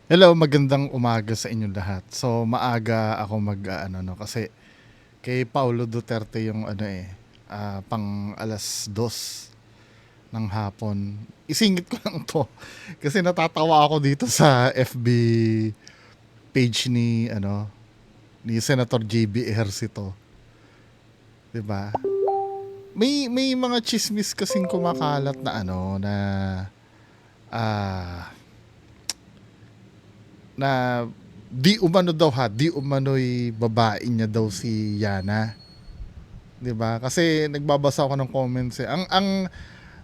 Hello, magandang umaga sa inyong lahat. So, maaga ako mag-ano, no, kasi kay Paulo Duterte yung pang alas 2 ng hapon. Isingit ko lang to kasi natatawa ako dito sa FB page ni Senator JB Ejercito, 'di ba? May mga chismis kasing kumakalat na ah na di umano daw di umano'y babae niya daw si Yana. 'Di ba? Kasi nagbabasa ako ng comments eh.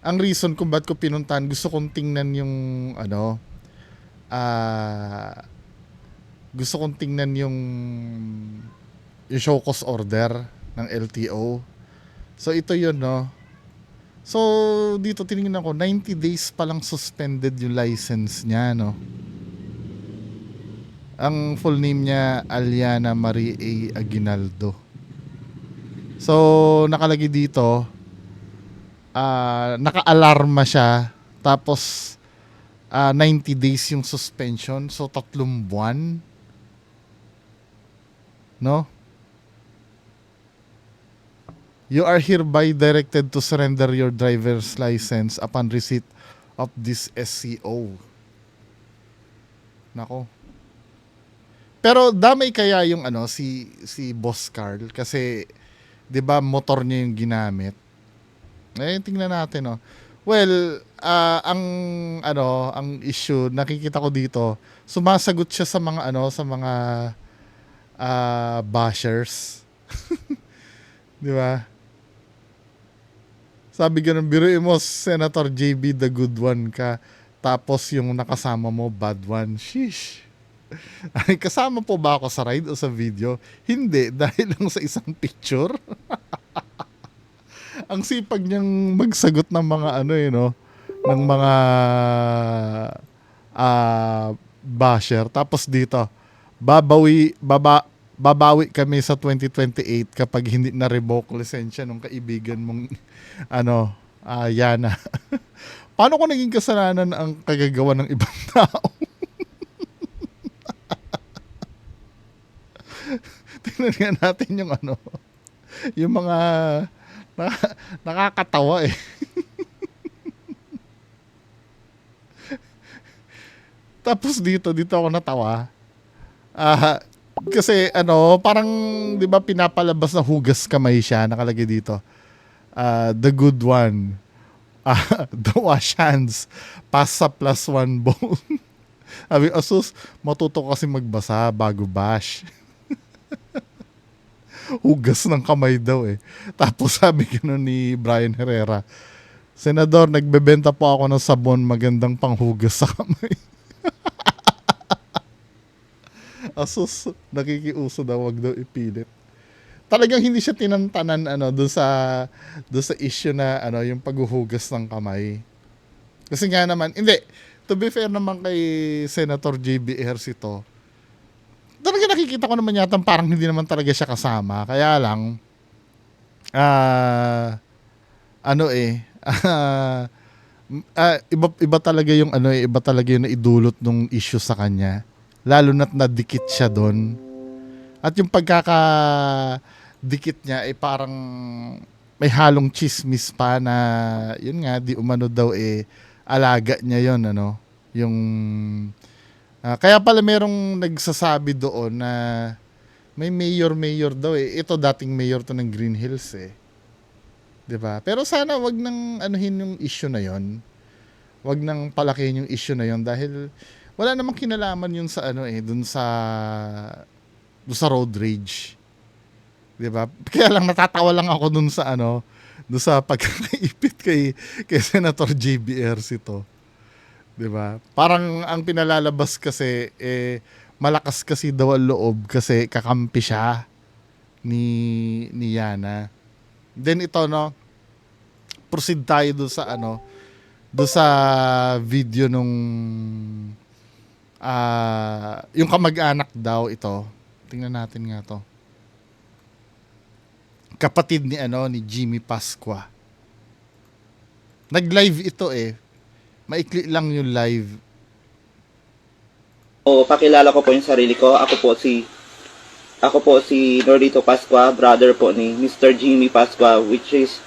Ang reason kung ba't ko pinuntahan, gusto kong tingnan ano, ah gusto kong tingnan yung show cause order ng LTO. So ito 'yun, no. So dito tiningnan ko 90 days pa lang suspended yung license niya, no. Ang full name niya Aliana Marie A. Aguinaldo. So nakalagay dito, naka-alarma siya, tapos 90 days yung suspension, so 3 buwan, no? You are hereby directed to surrender your driver's license upon receipt of this SCO. Nako. Pero damay kaya yung si Boss Carl kasi 'di ba motor niya yung ginamit. Tingnan natin, no. Well, ang issue nakikita ko dito, sumasagot siya sa mga bashers, 'di ba? Sabi ganun, biruin mo Senator JB the good one ka, tapos yung nakasama mo bad one. Sheesh. Ay, kasama po ba ako sa ride o sa video? Hindi, dahil lang sa isang picture. Ang sipag niyang magsagot ng mga no, ng mga basher. Tapos dito, babawi kami sa 2028 kapag hindi na revoke lisensya ng kaibigan mong Yana. Paano ko naging kasalanan ang kagagawa ng ibang tao? Tingnan nga natin yung mga nakakatawa eh. Tapos dito ako natawa. Ah, kasi parang 'di ba pinapalabas na hugas kamay siya, nakalagay dito. The good one. The wash hands. Pasa plus one bone. Sabi, asus, matuto kasi magbasa bago bash. Hugas ng kamay daw eh. Tapos sabi gano'n ni Brian Herrera, Senador, nagbebenta po ako ng sabon, magandang panghugas sa kamay. Asus, nakikiuso daw, wag daw ipilit. Talagang hindi siya tinantanan doon sa issue na yung paghuhugas ng kamay. Kasi nga naman, hindi, to be fair naman kay Senator JB Ejercito, talaga nakikita ko naman yata parang hindi naman talaga siya kasama. Kaya lang, ah, ano eh, iba talaga iba talaga yung naidulot ng issue sa kanya. Lalo na't nadikit siya doon. At yung pagkakadikit niya ay parang may halong chismis pa na yun nga, di umano daw alaga niya yon, yung kaya pala merong nagsasabi doon na may mayor daw eh. Ito dating mayor to ng Green Hills eh. 'Di ba? Pero sana wag nang anuhin yung issue na 'yon. Wag nang palakihin yung issue na 'yon dahil wala namang kinalaman yun sa dun sa road rage. 'Di ba? Kaya lang natatawa lang ako dun sa pagkakaipit kay Senator JB Ejercito. 'Di ba? Parang ang pinalalabas kasi malakas kasi daw ang loob kasi kakampi siya ni Yana. Then ito, no, proceed tayo do sa video nung yung kamag-anak daw ito. Tingnan natin nga to. Kapatid ni Jimmy Pasqua. Nag-live ito eh. Maikli lang yung live. O pakilala ko po yung sarili ko. Ako po si Nordito Pascua, brother po ni Mr. Jimmy Pascua, which is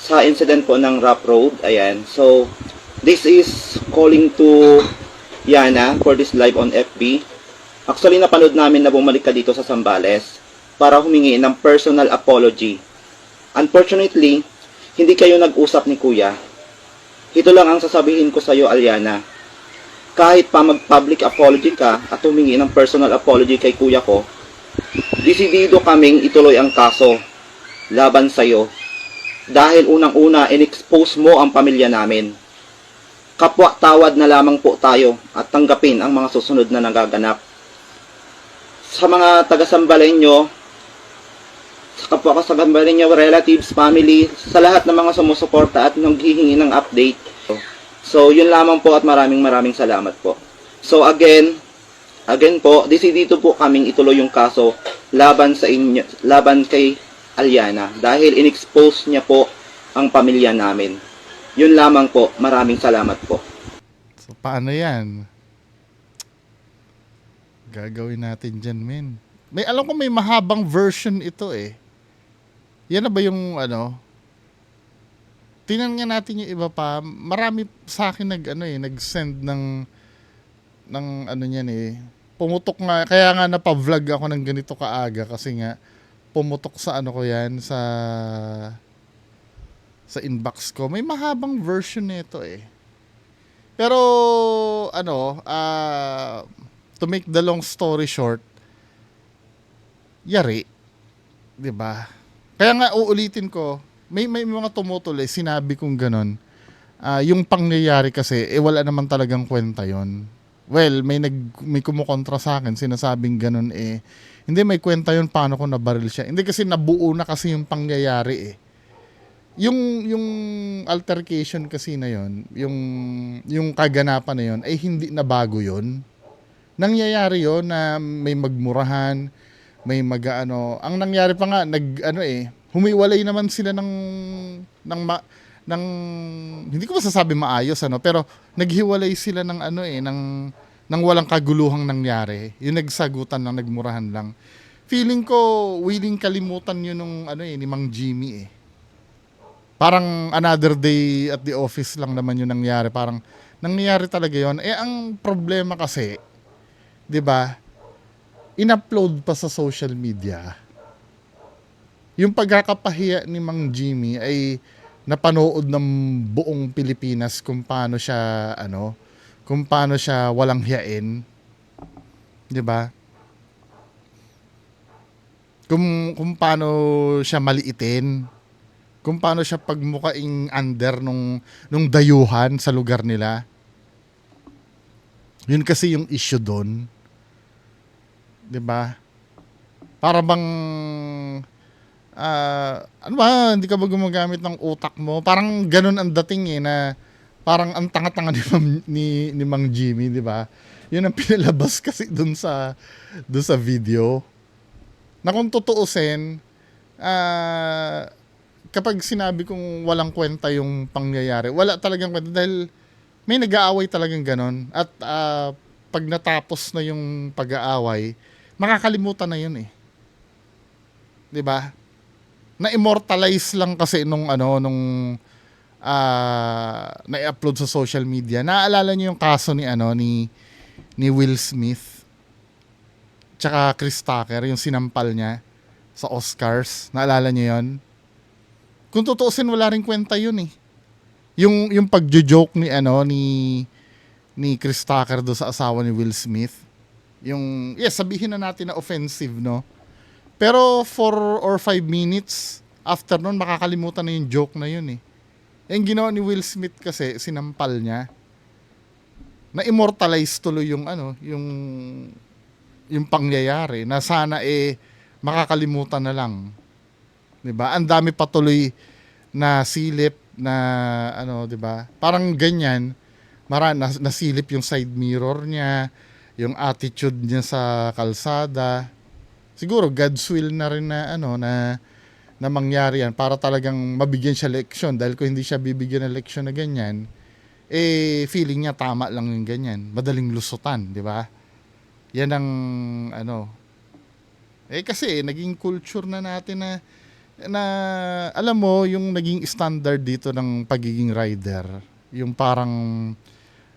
sa incident po ng Rough Road. Ayan. So, this is calling to Yana for this live on FB. Actually, napanood namin na bumalik ka dito sa Zambales para humingi ng personal apology. Unfortunately, hindi kayo nag-usap ni Kuya. Ito lang ang sasabihin ko sa iyo, Aliana. Kahit pa mag-public apology ka at humingi ng personal apology kay Kuya ko, desidido kaming ituloy ang kaso laban sa iyo. Dahil unang-una, in-expose mo ang pamilya namin. Kapwa-tawad na lamang po tayo at tanggapin ang mga susunod na nagaganap. Sa mga taga-Sambalenyo, sa kapwa ko sa Sambalenyo, relatives, family, sa lahat ng mga sumusuporta at naghihingi ng update. So, yun lamang po at maraming salamat po. So, again po, desidido po kaming ituloy yung kaso laban sa inyo, laban kay Aliana dahil in-expose niya po ang pamilya namin. Yun lamang po, maraming salamat po. So, paano yan? Gagawin natin dyan, men. Alam ko may mahabang version ito eh. Yan na ba yung ano? Tingnan nga natin yung iba pa. Marami sa akin nag-send ng ano niyan eh. Pumutok nga, kaya nga napa-vlog ako ng ganito kaaga kasi nga pumutok sa ano ko yan sa inbox ko. May mahabang version nito eh. Pero to make the long story short, yari, 'di ba? Kaya nga uulitin ko, may mga tumutuloy, sinabi kong ganun. Yung pangyayari kasi, wala naman talagang kwenta yon. Well, may kumukontra sa akin, sinasabing ganun hindi may kwenta yon paano ko nabaril siya. Hindi kasi nabuo na kasi yung pangyayari eh. Yung altercation kasi na yon, yung kaganapan na yon ay hindi na bago yon. Nangyayari yon na may magmurahan, may ang nangyari pa nga humiwalay naman sila ng hindi ko masasabi maayos pero naghiwalay sila ng walang kaguluhang nangyari. Yung nagsagutan lang, nagmurahan lang. Feeling ko willing kalimutan yun ni Mang Jimmy eh. Parang another day at the office lang naman yung nangyari. Parang nangyayari talaga yun. Ang problema kasi, 'di ba? In-upload pa sa social media. Yung pagkakapahiya ni Mang Jimmy ay napanood ng buong Pilipinas kung paano siya walang hiyain. 'Di ba? Kung paano siya maliitin. Kung paano siya pagmukaing under nung dayuhan sa lugar nila. Yun kasi yung issue doon. 'Di ba? Para bang hindi ka ba gumagamit ng utak mo? Parang ganun ang dating na parang ang tanga-tanga ni Mang Jimmy, 'di ba? Yun ang pinalabas kasi doon sa video. Na kung tutuusin, kapag sinabi kong walang kwenta yung pangyayari, wala talagang kwenta dahil may nag-aaway talagang ganon. At pag natapos na yung pag-aaway, makakalimutan na yun eh. 'Di ba? Na-immortalize lang kasi nung na-upload sa social media. Naaalala niyo yung kaso ni Will Smith tsaka Chris Tucker, yung sinampal niya sa Oscars. Naalala niyo yun? Kung tutuusin, wala ring kwenta yun eh. Yung pagjo-joke ni Chris Tucker do sa asawa ni Will Smith. Sabihin na natin na offensive, no? Pero 4 or 5 minutes after nun, makakalimutan na yung joke na yun eh. Yung ginawa ni Will Smith kasi, sinampal niya. Na-immortalize tuloy yung pangyayari na sana makakalimutan na lang. 'Di ba? Ang dami patuloy na silip na 'di ba? Parang ganyan, nasilip yung side mirror niya, yung attitude niya sa kalsada. Siguro God's will na rin na mangyari yan para talagang mabigyan siya leksyon, dahil kung hindi siya bibigyan ng leksyon na ganyan, feeling niya tama lang yung ganyan, madaling lusutan, 'di ba? Yan ang ano. Kasi naging culture na natin na alam mo yung naging standard dito ng pagiging rider. Yung parang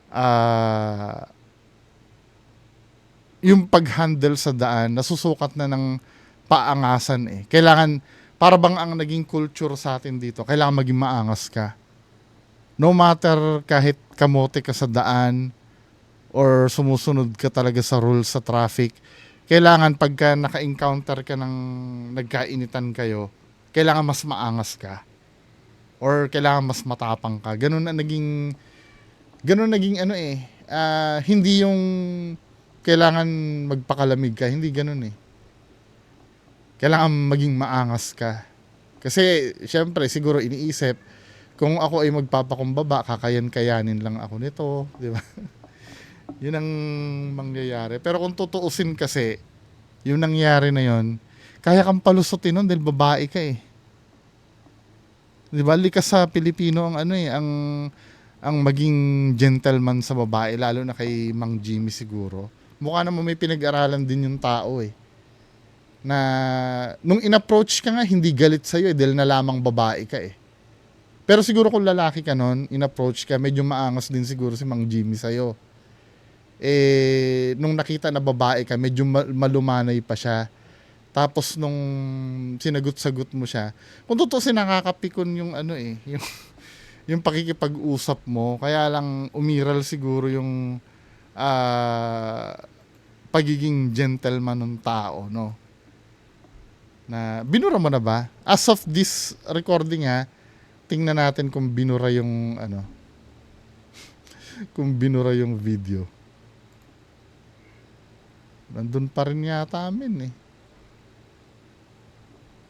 ah yung pag-handle sa daan nasusukat na ng paangasan eh. Kailangan para bang ang naging culture sa atin dito, kailangan maging maangas ka. No matter kahit kamote ka sa daan or sumusunod ka talaga sa rules sa traffic, kailangan pagka naka-encounter ka ng nagkainitan kayo, kailangan mas maangas ka or kailangan mas matapang ka. Ganun naging ano eh. Hindi yung kailangan magpakalamig ka, hindi ganun eh. Kailangan maging maangas ka. Kasi syempre siguro iniisip kung ako ay magpapakumbaba, kakayan-kayanin lang ako nito, di ba? Yun ang mangyayari. Pero kung tutuusin kasi, yung nangyari na yun, kaya kang palusutin nun dahil babae ka eh. Di ba? Likas sa Pilipino ang ano eh, ang maging gentleman sa babae, lalo na kay Mang Jimmy siguro. Mukha naman may pinag-aralan din yung tao eh. Na nung in-approach ka nga, hindi galit sa'yo eh, dahil nalamang babae ka eh. Pero siguro kung lalaki ka nun, in-approach ka, medyo maangas din siguro si Mang Jimmy sa'yo. Nung nakita na babae ka, medyo malumanay pa siya. Tapos nung sinagot-sagot mo siya, kung tutusin nakakapikon yung ano eh, yung pakikipag-usap mo. Kaya lang umiral siguro yung pagiging gentleman ng tao, no? Na binura mo na ba? As of this recording tingnan natin kung binura yung ano, kung binura yung video. Nandun pa rin yata amin eh.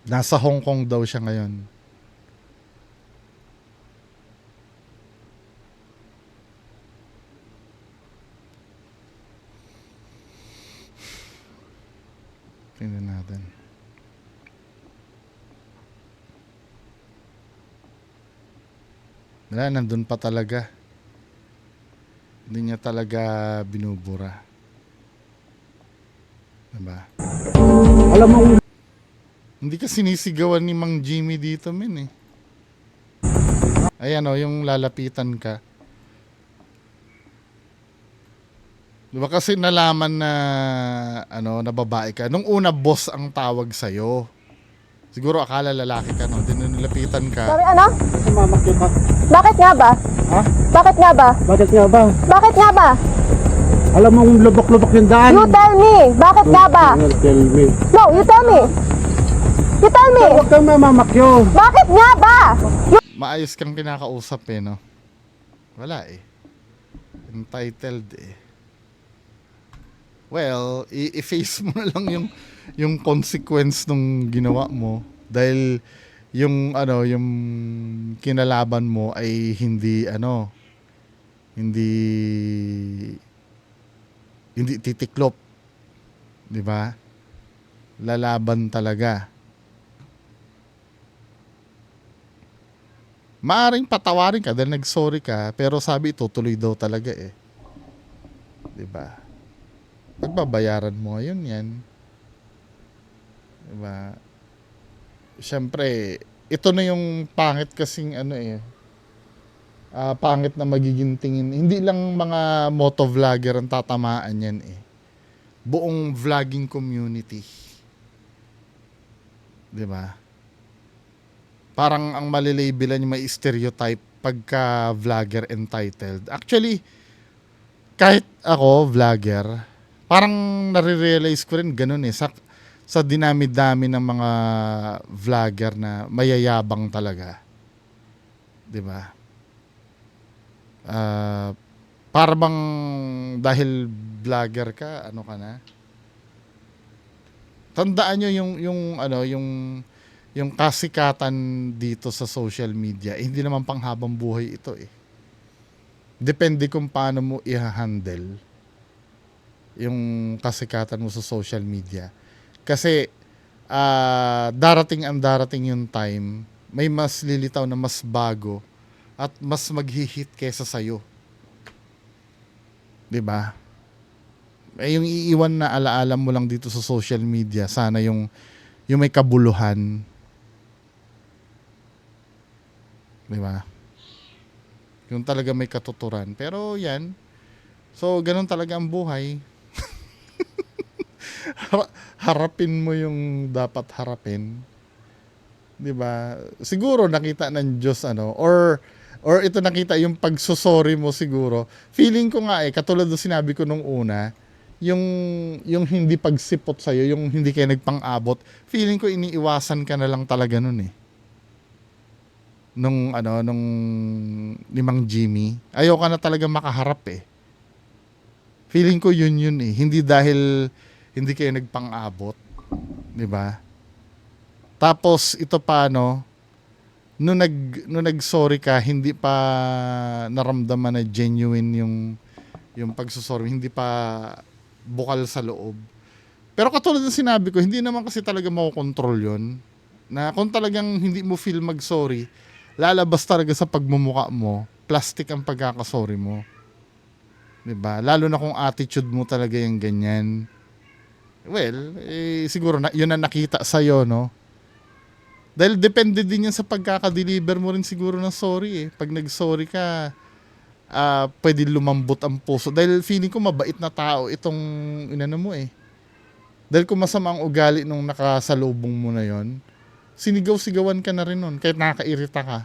Nasa Hong Kong daw siya ngayon. Tingnan natin. Wala, nandun pa talaga. Hindi niya talaga binubura. Diba? Alam mo, Hindi ka sinisigawan ni Mang Jimmy dito, men eh. Ayan o, yung lalapitan ka. Diba kasi nalaman na ano, na babae ka. Nung una, boss ang tawag sa'yo. Siguro akala lalaki ka, no? Then nilapitan ka. Sorry, ano? sumamakyo ka. Bakit nga ba? Ha? Bakit nga ba? Bakit nga ba? Bakit nga ba? Alam mo, lubok-lubok yung daan. You tell me. Bakit nga ba? Tell me. No, you tell me. You tell me. Huwag kang mamamakyo. Bakit nga ba? Maayos kang kinakausap eh, no? Wala eh. Entitled eh. Well, i-face mo na lang yung consequence nung ginawa mo dahil yung ano, yung kinalaban mo ay hindi ano, hindi titiklop. 'Di ba? Lalaban talaga. Maaring patawarin ka dahil nag-sorry ka, pero sabi tutuloy daw talaga eh. 'Di ba? Pagbabayaran mo ngayon yan. Diba? Siyempre, ito na yung pangit kasing ano eh. Pangit na magiging tingin. Hindi lang mga motovlogger ang tatamaan yan eh. Buong vlogging community. Diba? Parang ang malilabel yung may stereotype pagka vlogger entitled. Actually, kahit ako, vlogger, parang nare-realize ko rin ganun eh. Sa dinami-dami ng mga vlogger na mayayabang talaga. 'Di ba? Para bang dahil vlogger ka, ano ka na? Tandaan nyo yung kasikatan dito sa social media, hindi naman panghabang buhay ito eh. Depende kung paano mo i-handle yung kasikatan mo sa social media. Kasi darating yung time, may mas lilitaw na mas bago at mas maghihit kesa sa'yo. 'Di ba? yung iiwan na alaala mo lang dito sa social media, sana yung may kabuluhan. Di ba? Yung talaga may katuturan. Pero yan. So, ganun talaga ang buhay. Harapin mo yung dapat harapin. 'Di ba? Siguro nakita ng Diyos or ito nakita yung pagsusori mo siguro. Feeling ko nga katulad ng sinabi ko nung una, yung hindi pagsipot sa yung hindi kayo nagpang-abot, feeling ko iniiwasan ka na lang talaga nun nung ni Mang Jimmy. Ayoko na talaga makaharap Feeling ko yun Hindi dahil hindi kayo nagpang-abot, 'di ba? Tapos ito pa nung nag-sorry ka, hindi pa naramdaman na genuine yung pagsusorry, hindi pa bukal sa loob. Pero katulad ng sinabi ko, hindi naman kasi talaga makokontrol yun. Na kung talagang hindi mo feel mag-sorry, lalabas talaga sa pagmumuka mo, plastic ang pagkakasorry mo. 'Di ba? Lalo na kung attitude mo talaga yung ganyan. Well, siguro yun ang nakita sa'yo, no? Dahil depende din yan sa pagkaka-deliver mo rin siguro ng sorry Pag nag-sorry ka, pwede lumambot ang puso. Dahil feeling ko mabait na tao itong inano mo Dahil kung masama ang ugali nung nakasalubong mo na yon, sinigaw-sigawan ka na rin nun, kahit nakakairita ka.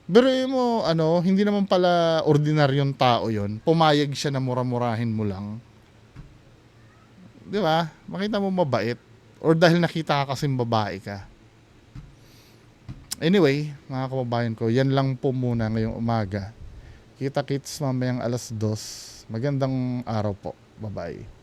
Pero mo, hindi naman pala ordinaryong tao yon. Pumayag siya na mura-murahin mo lang. Di ba? Makita mo mabait. Or dahil nakita ka kasing babae ka. Anyway, mga kababayan ko, yan lang po muna ngayong umaga. Kita-kits mamayang 2:00. Magandang araw po. Bye-bye.